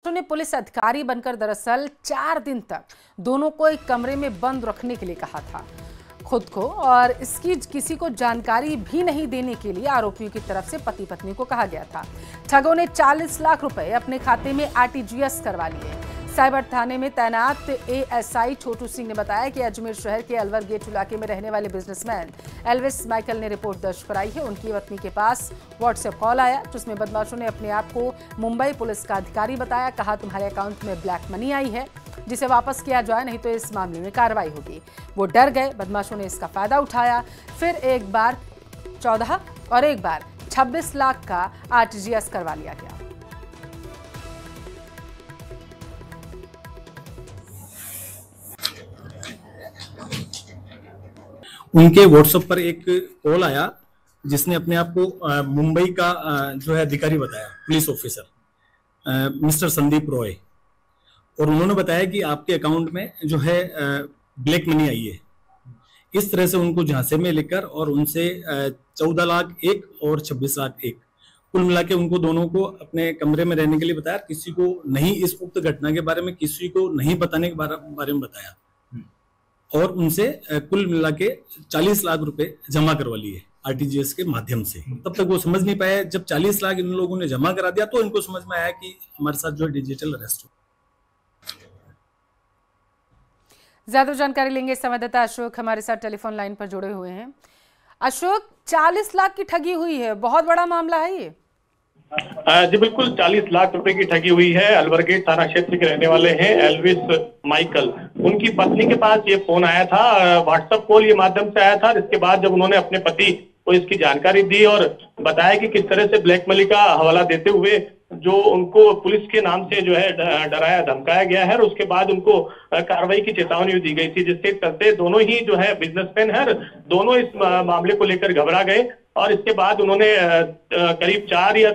ने पुलिस अधिकारी बनकर दरअसल 4 दिन तक दोनों को एक कमरे में बंद रखने के लिए कहा था खुद को, और इसकी किसी को जानकारी भी नहीं देने के लिए आरोपियों की तरफ से पति पत्नी को कहा गया था। ठगों ने 40 लाख रुपए अपने खाते में आरटीजीएस करवा लिए। साइबर थाने में तैनात एएसआई छोटू सिंह ने बताया कि अजमेर शहर के अलवर गेट इलाके में रहने वाले बिजनेसमैन एल्विस माइकल ने रिपोर्ट दर्ज कराई है। उनकी पत्नी के पास व्हाट्सएप कॉल आया जिसमें बदमाशों ने अपने आप को मुंबई पुलिस का अधिकारी बताया। कहा, तुम्हारे अकाउंट में ब्लैक मनी आई है जिसे वापस किया जाए, नहीं तो इस मामले में कार्रवाई होगी। वो डर गए। बदमाशों ने इसका फायदा उठाया। फिर एक बार 14 और एक बार 26 लाख का आरटीजीएस करवा लिया गया। उनके व्हाट्सएप पर एक कॉल आया जिसने अपने आप को मुंबई का जो है अधिकारी बताया, police officer mister Sandeep Roy, और उन्होंने बताया कि आपके अकाउंट में जो है ब्लैक मनी आई है। इस तरह से उनको झांसे में लेकर और उनसे 14 लाख एक और 26 लाख एक कुल मिला के उनको दोनों को अपने कमरे में रहने के लिए बताया। किसी को नहीं इस उक्त घटना के बारे में किसी को नहीं बताने के बारे में बताया और उनसे कुल मिला के 40 लाख रुपए जमा करवा लिए आरटीजीएस के माध्यम से। तब तक वो समझ नहीं पाया। जब 40 लाख इन लोगों ने जमा करा दिया तो इनको समझ में आया कि हमारे साथ जो डिजिटल अरेस्ट हो। ज्यादा जानकारी लेंगे संवाददाता अशोक हमारे साथ टेलीफोन लाइन पर जुड़े हुए हैं। अशोक, 40 लाख की ठगी हुई है, बहुत बड़ा मामला है ये। जी बिल्कुल, 40 लाख रुपए की ठगी हुई है। अलवर गेट थाना क्षेत्र के रहने वाले हैं एल्विस माइकल। उनकी पत्नी के पास ये फोन आया था, व्हाट्सएप कॉल ये माध्यम से आया था। इसके बाद जब उन्होंने अपने पति को इसकी जानकारी दी और बताया कि किस तरह से ब्लैक मनी का हवाला देते हुए जो उनको पुलिस के नाम से जो है डराया धमकाया गया है, और उसके बाद उनको कार्रवाई की चेतावनी दी गई थी, जिसके चलते दोनों ही जो है बिजनेसमैन है दोनों इस मामले को लेकर घबरा गए। और इसके बाद उन्होंने करीब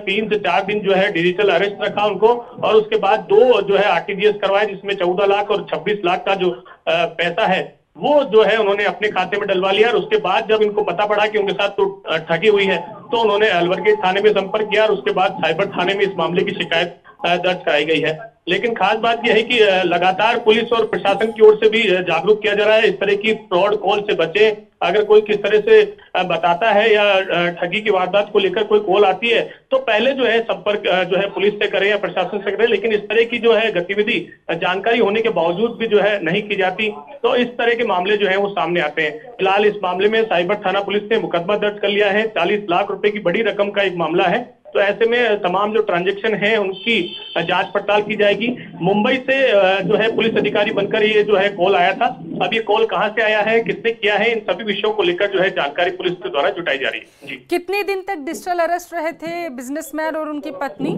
3 से 4 दिन जो है डिजिटल अरेस्ट रखा उनको, और उसके बाद 2 जो है आरटीजीएस करवाए जिसमें 14 लाख और 26 लाख का जो पैसा है वो जो है उन्होंने अपने खाते में डलवा लिया। और उसके बाद जब इनको पता पड़ा कि उनके साथ तो ठगी हुई है तो उन्होंने अलवर गेट थाने में संपर्क किया और उसके बाद साइबर थाने में इस मामले की शिकायत दर्ज कराई गई है। लेकिन खास बात यह है कि लगातार पुलिस और प्रशासन की ओर से भी जागरूक किया जा रहा है, इस तरह की फ्रॉड कॉल से बचें। अगर कोई किस तरह से बताता है या ठगी की वारदात को लेकर कोई कॉल आती है तो पहले जो है संपर्क जो है पुलिस से करें या प्रशासन से करें। लेकिन इस तरह की जो है गतिविधि जानकारी होने के बावजूद भी जो है नहीं की जाती, तो इस तरह के मामले जो है वो सामने आते हैं। फिलहाल इस मामले में साइबर थाना पुलिस ने मुकदमा दर्ज कर लिया है। 40 लाख रुपए की बड़ी रकम का एक मामला है, तो ऐसे में तमाम जो ट्रांजैक्शन है उनकी जांच पड़ताल की जाएगी। मुंबई से जो है पुलिस अधिकारी बनकर ये जो है कॉल आया था। अब ये कॉल कहां से आया है, किसने किया है, इन सभी विषयों को लेकर जो है जानकारी पुलिस के द्वारा जुटाई जा रही है। जी, कितने दिन तक डिजिटल अरेस्ट रहे थे बिजनेसमैन और उनकी पत्नी?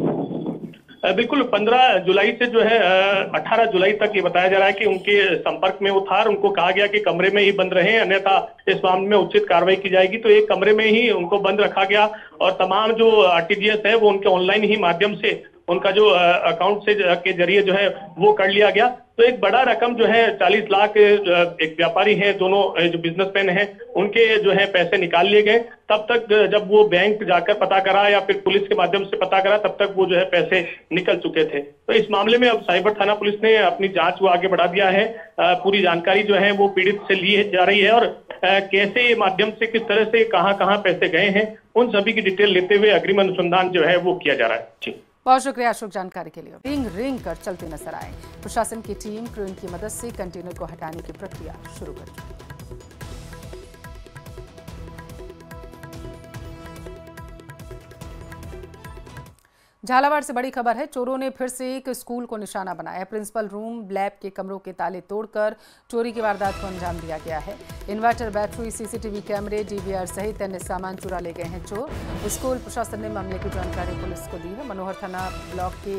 बिल्कुल 15 जुलाई से जो है 18 जुलाई तक ये बताया जा रहा है कि उनके संपर्क में वो था और उनको कहा गया कि कमरे में ही बंद रहें, अन्यथा इस मामले में उचित कार्रवाई की जाएगी। तो एक कमरे में ही उनको बंद रखा गया और तमाम जो आरटीजीएस है वो उनके ऑनलाइन ही माध्यम से उनका जो अकाउंट से के जरिए जो है वो कर लिया गया। तो एक बड़ा रकम जो है 40 लाख एक व्यापारी हैं, दोनों जो बिजनेसमैन हैं उनके जो है पैसे निकाल लिए गए। तब तक जब वो बैंक जाकर पता करा या फिर पुलिस के माध्यम से पता करा तब तक वो जो है पैसे निकल चुके थे। तो इस मामले में अब साइबर थाना पुलिस ने अपनी जांच वो आगे बढ़ा दिया है। पूरी जानकारी जो है वो पीड़ित से ली जा रही है और कैसे माध्यम से किस तरह से कहाँ पैसे गए हैं उन सभी की डिटेल लेते हुए अग्रिम अनुसंधान जो है वो किया जा रहा है। जी, बहुत शुक्रिया अशोक जानकारी के लिए। रिंग कर चलते नजर आए। प्रशासन की टीम क्रेन की मदद से कंटेनर को हटाने की प्रक्रिया शुरू कर दी। झालावाड़ से बड़ी खबर है। चोरों ने फिर से एक स्कूल को निशाना बनाया। प्रिंसिपल रूम, लैब के कमरों के ताले तोड़कर चोरी की वारदात को अंजाम दिया गया है। इन्वर्टर, बैटरी, सीसीटीवी कैमरे, डीवीआर सहित अन्य सामान चुरा ले गए हैं चोर। स्कूल प्रशासन ने मामले की जानकारी पुलिस को दी है। मनोहर थाना ब्लॉक के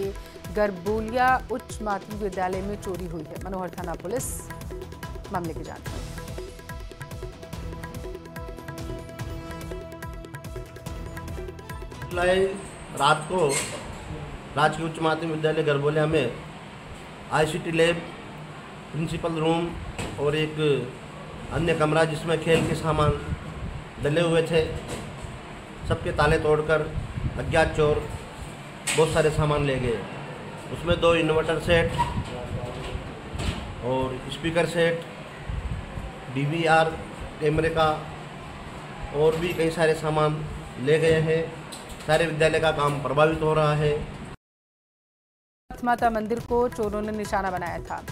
गरबोलिया उच्च माध्यमिक विद्यालय में चोरी हुई है। मनोहर थाना पुलिस मामले की जांच कर रात को राजकीय उच्च माध्यमिक विद्यालय गरबोलिया में आईसीटी लैब, प्रिंसिपल रूम और एक अन्य कमरा जिसमें खेल के सामान डले हुए थे, सबके ताले तोड़कर अज्ञात चोर बहुत सारे सामान ले गए। उसमें 2 इन्वर्टर सेट और स्पीकर सेट, DVR कैमरे का और भी कई सारे सामान ले गए हैं। सारे विद्यालय का काम प्रभावित हो रहा है। माता मंदिर को चोरों ने निशाना बनाया था।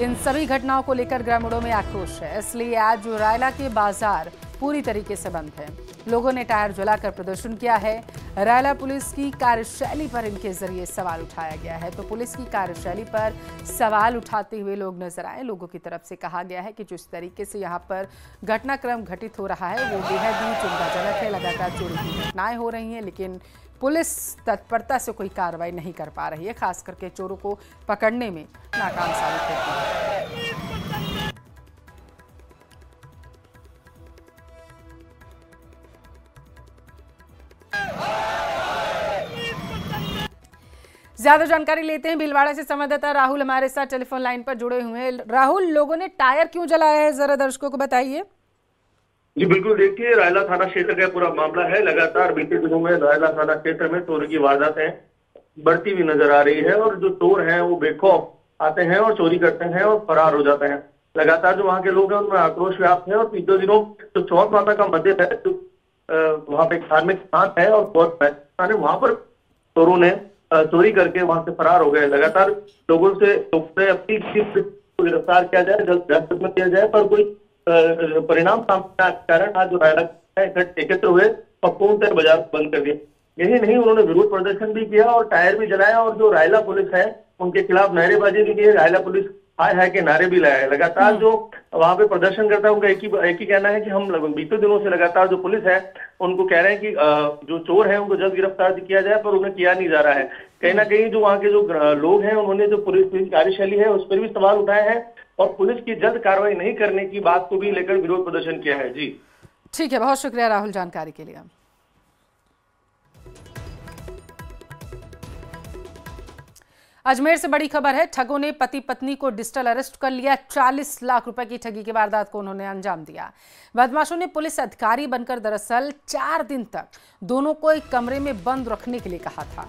इन सभी घटनाओं को लेकर ग्रामीणों में आक्रोश है, इसलिए आज रायला के बाजार पूरी तरीके से बंद है। लोगों ने टायर जलाकर प्रदर्शन किया है। रायला पुलिस की कार्यशैली पर इनके जरिए सवाल उठाया गया है। तो पुलिस की कार्यशैली पर सवाल उठाते हुए लोग नजर आए। लोगों की तरफ से कहा गया है कि जिस तरीके से यहाँ पर घटनाक्रम घटित हो रहा है वो बेहद ही चिंताजनक है। लगातार चोरी की घटनाएं हो रही हैं, लेकिन पुलिस तत्परता से कोई कार्रवाई नहीं कर पा रही है। खास करके चोरों को पकड़ने में नाकाम साबित होती है। ज्यादा जानकारी लेते हैं, भीलवाड़ा से संवाददाता राहुल हमारे साथ टेलीफोन लाइन पर जुड़े हुए हैं। राहुल, लोगों ने टायर क्यों जलाया है, जरा दर्शकों को बताइए। जी बिल्कुल, देखिए रायला थाना क्षेत्र का पूरा मामला है। लगातार बीते दिनों में रायला थाना क्षेत्र में चोरी की वारदातें बढ़ती हुई नजर आ रही है और जो चोर हैं वो बेखौफ आते हैं और चोरी करते हैं और फरार हो जाते हैं। लगातार जो वहाँ के लोग हैं उनमें आक्रोश व्याप्त है और पिछले दिनों जो चौथ माता का मंदिर है, जो वहाँ पे धार्मिक स्थान है और बहुत है, वहां पर चोरों ने चोरी करके वहां से फरार हो गए। लगातार लोगों से अपनी गिरफ्तार किया जाए, जल्द हिरासत में किया जाए, पर कोई परिणाम सामने के कारण आज जो रायला एकत्र हुए और पूर्णतः बाजार बंद कर दिया। यही नहीं, उन्होंने विरोध प्रदर्शन भी किया और टायर भी जलाया और जो रायला पुलिस है उनके खिलाफ नारेबाजी भी की है। रायला पुलिस हाय हाय के नारे भी लाया है। लगातार जो वहां पे प्रदर्शन करता है उनका एक ही कहना है कि हम बीते दिनों से लगातार जो पुलिस है उनको कह रहे हैं कि जो चोर है उनको जल्द गिरफ्तार किया जाए, पर उन्हें किया नहीं जा रहा है। कहीं ना कहीं जो वहाँ के जो लोग हैं उन्होंने जो पुलिस की कार्यशैली है उस पर भी सवाल उठाए हैं और पुलिस की जल्द कार्रवाई नहीं करने की बात को भी लेकर विरोध प्रदर्शन किया है। जी ठीक है, बहुत शुक्रिया राहुल जानकारी के लिए। अजमेर से बड़ी खबर है, ठगों ने पति पत्नी को डिजिटल अरेस्ट कर लिया। 40 लाख रुपए की ठगी की वारदात को उन्होंने अंजाम दिया। बदमाशों ने पुलिस अधिकारी बनकर दरअसल 4 दिन तक दोनों को एक कमरे में बंद रखने के लिए कहा था।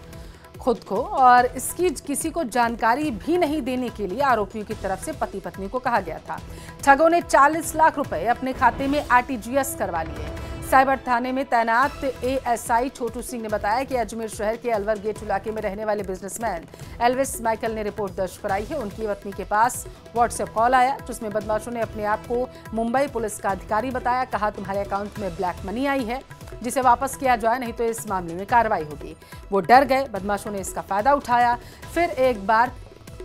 खुद को और इसकी किसी को जानकारी भी नहीं देने के लिए आरोपियों की तरफ से पति पत्नी को कहा गया था। ठगों ने 40 लाख रुपए अपने खाते में RTGS करवा लिए। साइबर थाने में तैनात ASI छोटू सिंह ने बताया कि अजमेर शहर के अलवर गेट इलाके में रहने वाले बिजनेसमैन एल्विस माइकल ने रिपोर्ट दर्ज कराई है। उनकी पत्नी के पास व्हाट्सएप कॉल आया जिसमें बदमाशों ने अपने आप को मुंबई पुलिस का अधिकारी बताया। कहा तुम्हारे अकाउंट में ब्लैक मनी आई है जिसे वापस किया जाए, नहीं तो इस मामले में कार्रवाई होगी। वो डर गए। बदमाशों ने इसका फायदा उठाया। फिर एक बार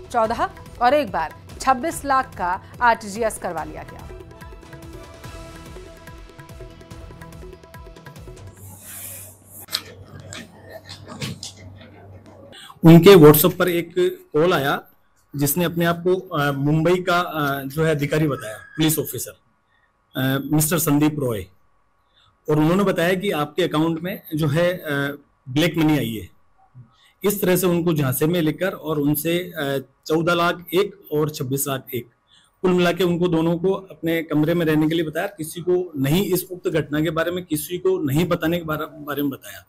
14 और एक बार 26 लाख का RTGS करवा लिया गया। उनके व्हाट्सएप पर एक कॉल आया जिसने अपने आप को मुंबई का जो है अधिकारी बताया, police officer mister Sandeep Roy, और उन्होंने बताया कि आपके अकाउंट में जो है ब्लैक मनी आई है। इस तरह से उनको झांसे में लेकर और उनसे 14 लाख एक और 26 लाख एक, कुल मिला के उनको दोनों को अपने कमरे में रहने के लिए बताया। किसी को नहीं इस उक्त घटना के बारे में किसी को नहीं बताने के बारे में बताया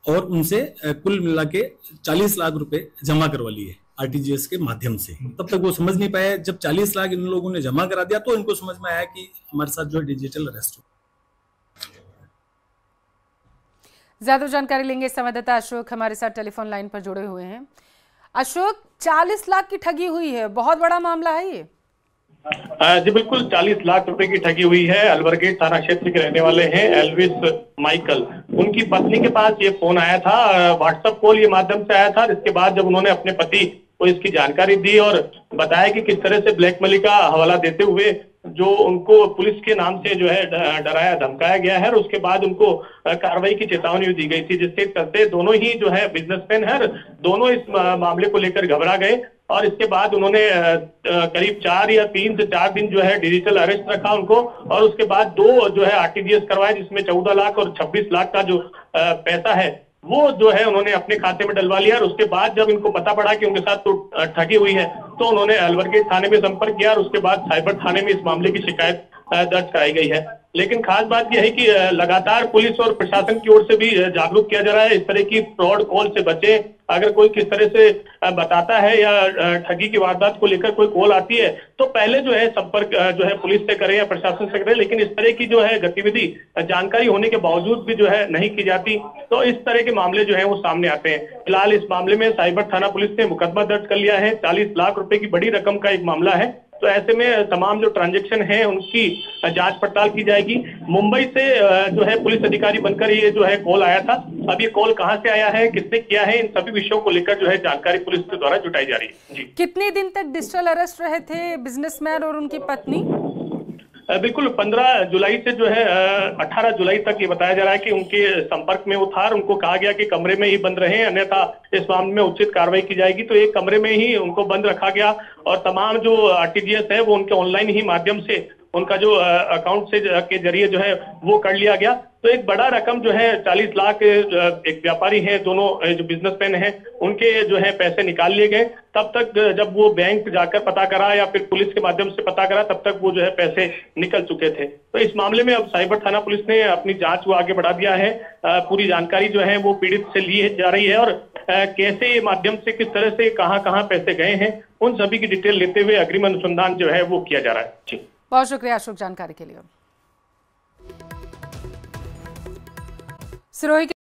और उनसे कुल मिला के 40 लाख रुपए जमा करवा लिए RTGS के माध्यम से। तब तक वो समझ नहीं पाया। जब 40 लाख इन लोगों ने जमा करा दिया तो इनको समझ में आया कि हमारे साथ जो डिजिटल अरेस्ट हो। ज्यादा जानकारी लेंगे, संवाददाता अशोक हमारे साथ टेलीफोन लाइन पर जुड़े हुए हैं। अशोक, 40 लाख की ठगी हुई है, बहुत बड़ा मामला है ये। जी बिल्कुल, 40 लाख रुपए की ठगी हुई है। अलवर गेट थाना क्षेत्र के रहने वाले हैं एल्विस माइकल। उनकी पत्नी के पास ये फोन आया था, व्हाट्सएप कॉल ये माध्यम से आया था। इसके बाद जब उन्होंने अपने पति को इसकी जानकारी दी और बताया कि किस तरह से ब्लैक मनी का हवाला देते हुए जो उनको पुलिस के नाम से जो है डराया धमकाया गया है और उसके बाद उनको कार्रवाई की चेतावनी दी गई थी, जिसके चलते दोनों ही जो है बिजनेसमैन है दोनों इस मामले को लेकर घबरा गए और इसके बाद उन्होंने करीब 3 से 4 दिन जो है डिजिटल अरेस्ट रखा उनको और उसके बाद 2 जो है RTGS करवाए जिसमें 14 लाख और 26 लाख का जो पैसा है वो जो है उन्होंने अपने खाते में डलवा लिया। और उसके बाद जब इनको पता पड़ा कि उनके साथ तो ठगी हुई है तो उन्होंने अलवर गेट थाने में संपर्क किया और उसके बाद साइबर थाने में इस मामले की शिकायत दर्ज कराई गई है। लेकिन खास बात यह है कि लगातार पुलिस और प्रशासन की ओर से भी जागरूक किया जा रहा है, इस तरह की फ्रॉड कॉल से बचें। अगर कोई किस तरह से बताता है या ठगी की वारदात को लेकर कोई कॉल आती है तो पहले जो है संपर्क जो है पुलिस से करें या प्रशासन से करें, लेकिन इस तरह की जो है गतिविधि जानकारी होने के बावजूद भी जो है नहीं की जाती, तो इस तरह के मामले जो है वो सामने आते हैं। फिलहाल इस मामले में साइबर थाना पुलिस ने मुकदमा दर्ज कर लिया है। 40 लाख रुपए की बड़ी रकम का एक मामला है, तो ऐसे में तमाम जो ट्रांजैक्शन है उनकी जांच पड़ताल की जाएगी। मुंबई से जो है पुलिस अधिकारी बनकर ये जो है कॉल आया था। अब ये कॉल कहां से आया है, किसने किया है, इन सभी विषयों को लेकर जो है जानकारी पुलिस के द्वारा जुटाई जा रही है। जी, कितने दिन तक डिजिटल अरेस्ट रहे थे बिजनेसमैन और उनकी पत्नी? बिल्कुल 15 जुलाई से जो है 18 जुलाई तक ये बताया जा रहा है कि उनके संपर्क में वो था और उनको कहा गया कि कमरे में ही बंद रहे, अन्यथा इस मामले में उचित कार्रवाई की जाएगी। तो एक कमरे में ही उनको बंद रखा गया और तमाम जो आरटीजीएस है वो उनके ऑनलाइन ही माध्यम से उनका जो अकाउंट से के जरिए जो है वो कर लिया गया। तो एक बड़ा रकम जो है 40 लाख एक व्यापारी हैं, दोनों जो बिजनेसमैन हैं उनके जो है पैसे निकाल लिए गए। तब तक जब वो बैंक जाकर पता करा या फिर पुलिस के माध्यम से पता करा तब तक वो जो है पैसे निकल चुके थे। तो इस मामले में अब साइबर थाना पुलिस ने अपनी जांच को आगे बढ़ा दिया है। पूरी जानकारी जो है वो पीड़ित से ली जा रही है और कैसे माध्यम से किस तरह से कहां पैसे गए हैं उन सभी की डिटेल लेते हुए अग्रिम अनुसंधान जो है वो किया जा रहा है। जी, बहुत शुक्रिया अशोक जानकारी के लिए। सिरोही